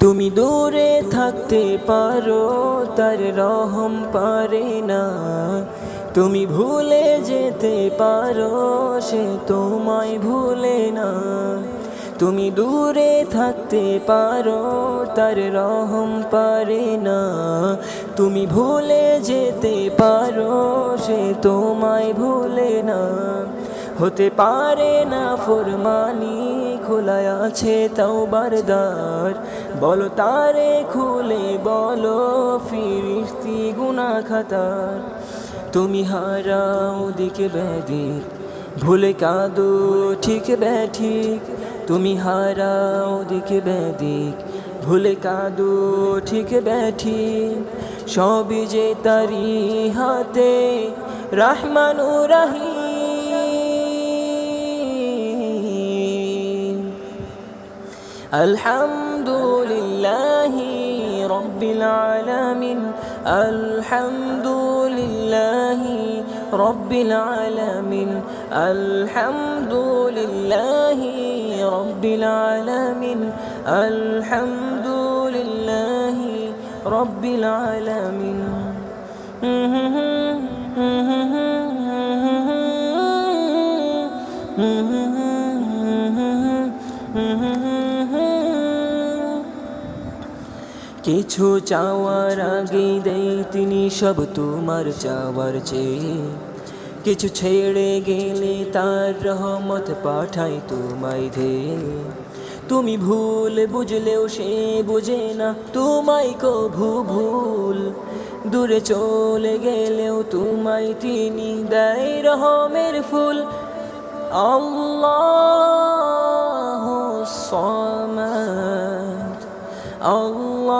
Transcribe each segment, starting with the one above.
তুমি দূরে থাকতে পারো তার রহম পারে না, তুমি ভুলে যেতে পারো সে তোমায় ভুলে না। তুমি দূরে থাকতে পারো তার রহম পারে না, তুমি ভুলে যেতে পারো সে তোমায় ভুলে না। হতে পারে না ফরমানি, খোলা আছে তওবার দ্বার, বলো তারে খুলে বলো ফিরিস্তি গুনাহ খাতার। তুমি হারাও দিকে ব্যাধিক, ভুলে কাঁদো ঠিক ব্যাঠিক। তুমি হারাও দিকে ব্যাধিক, ভুলে কাঁদো ঠিক ব্যাঠিক। সবই যে তারি হাতে রহমানুর রহিম। আলহামদুলিল্লাহি রাব্বিল আলামিন, আলহামদুলিল্লাহি রাব্বিল আলামিন, আলহামদুলিল্লাহি রাব্বিল আলামিন, আলহামদুলিল্লাহি রাব্বিল আলামিন। কিছু চাওয়ার আগে দেই তিনি সব তোমার চাওয়ার চেয়ে, কিছু ছেড়ে গেলে তার রহমত পাঠাই তোমায় ধেয়ে। তুমি ভুল বুঝলেও সে বুঝে না তোমায় কভু ভুল, দূরে চলে গেলেও তোমায় তিনি দেয় রহমের ফুল। আল্লাহু সামাদ, আল্লাহু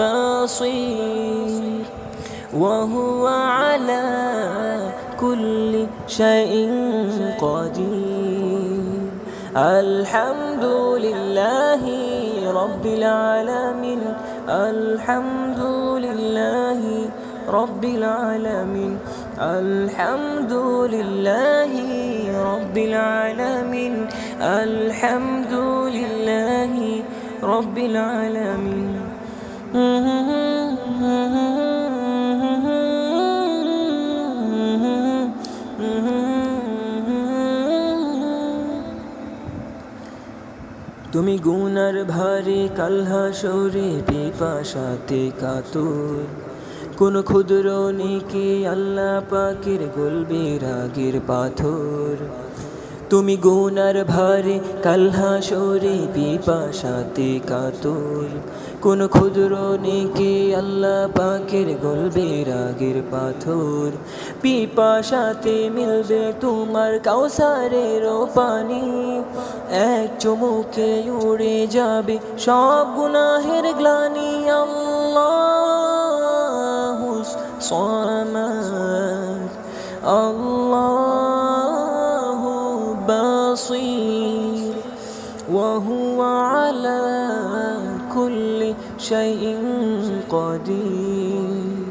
বাসীর, ওয়া হুয়া আলা কুল্লি শাইইন কাদির। আলহামদুলিল্লাহি রাব্বিল আলামিন, আলহামদুলিল্লাহি রাব্বিল আলামিন, আলহামদুলিল্লাহি রাব্বিল আলামিন, আলহামদুলিল্লাহি রাব্বিল আলামিন। তুমি গুনার ভারে কাল হাসরে পিপাসাতে কাতর, কোন ক্ষুদ্র নেকি আল্লাহ পাকের গলবে রাগের পাথর। তুমি গুনার ভারে কাল হাসরে পিপাসাতে কাতর, কোন ক্ষুদ্র নেকি আল্লাহ পাকের গলবে রাগের পাথর। পিপাসাতে মিলবে তোমার কাউসারের পানি, এক চুমুকে উড়ে যাবে সব গুনাহের গ্লানি। আল্লাহু সামাদ, আল্লাহু বাসীর, ওয়া হুয়া আলা কুল্লি শাইইন কাদির।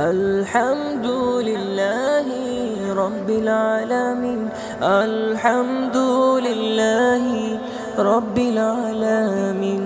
আলহামদুলিল্লাহি রাব্বিল আলামিন, আলহামদুলিল্লাহি রাব্বিল আলামিন।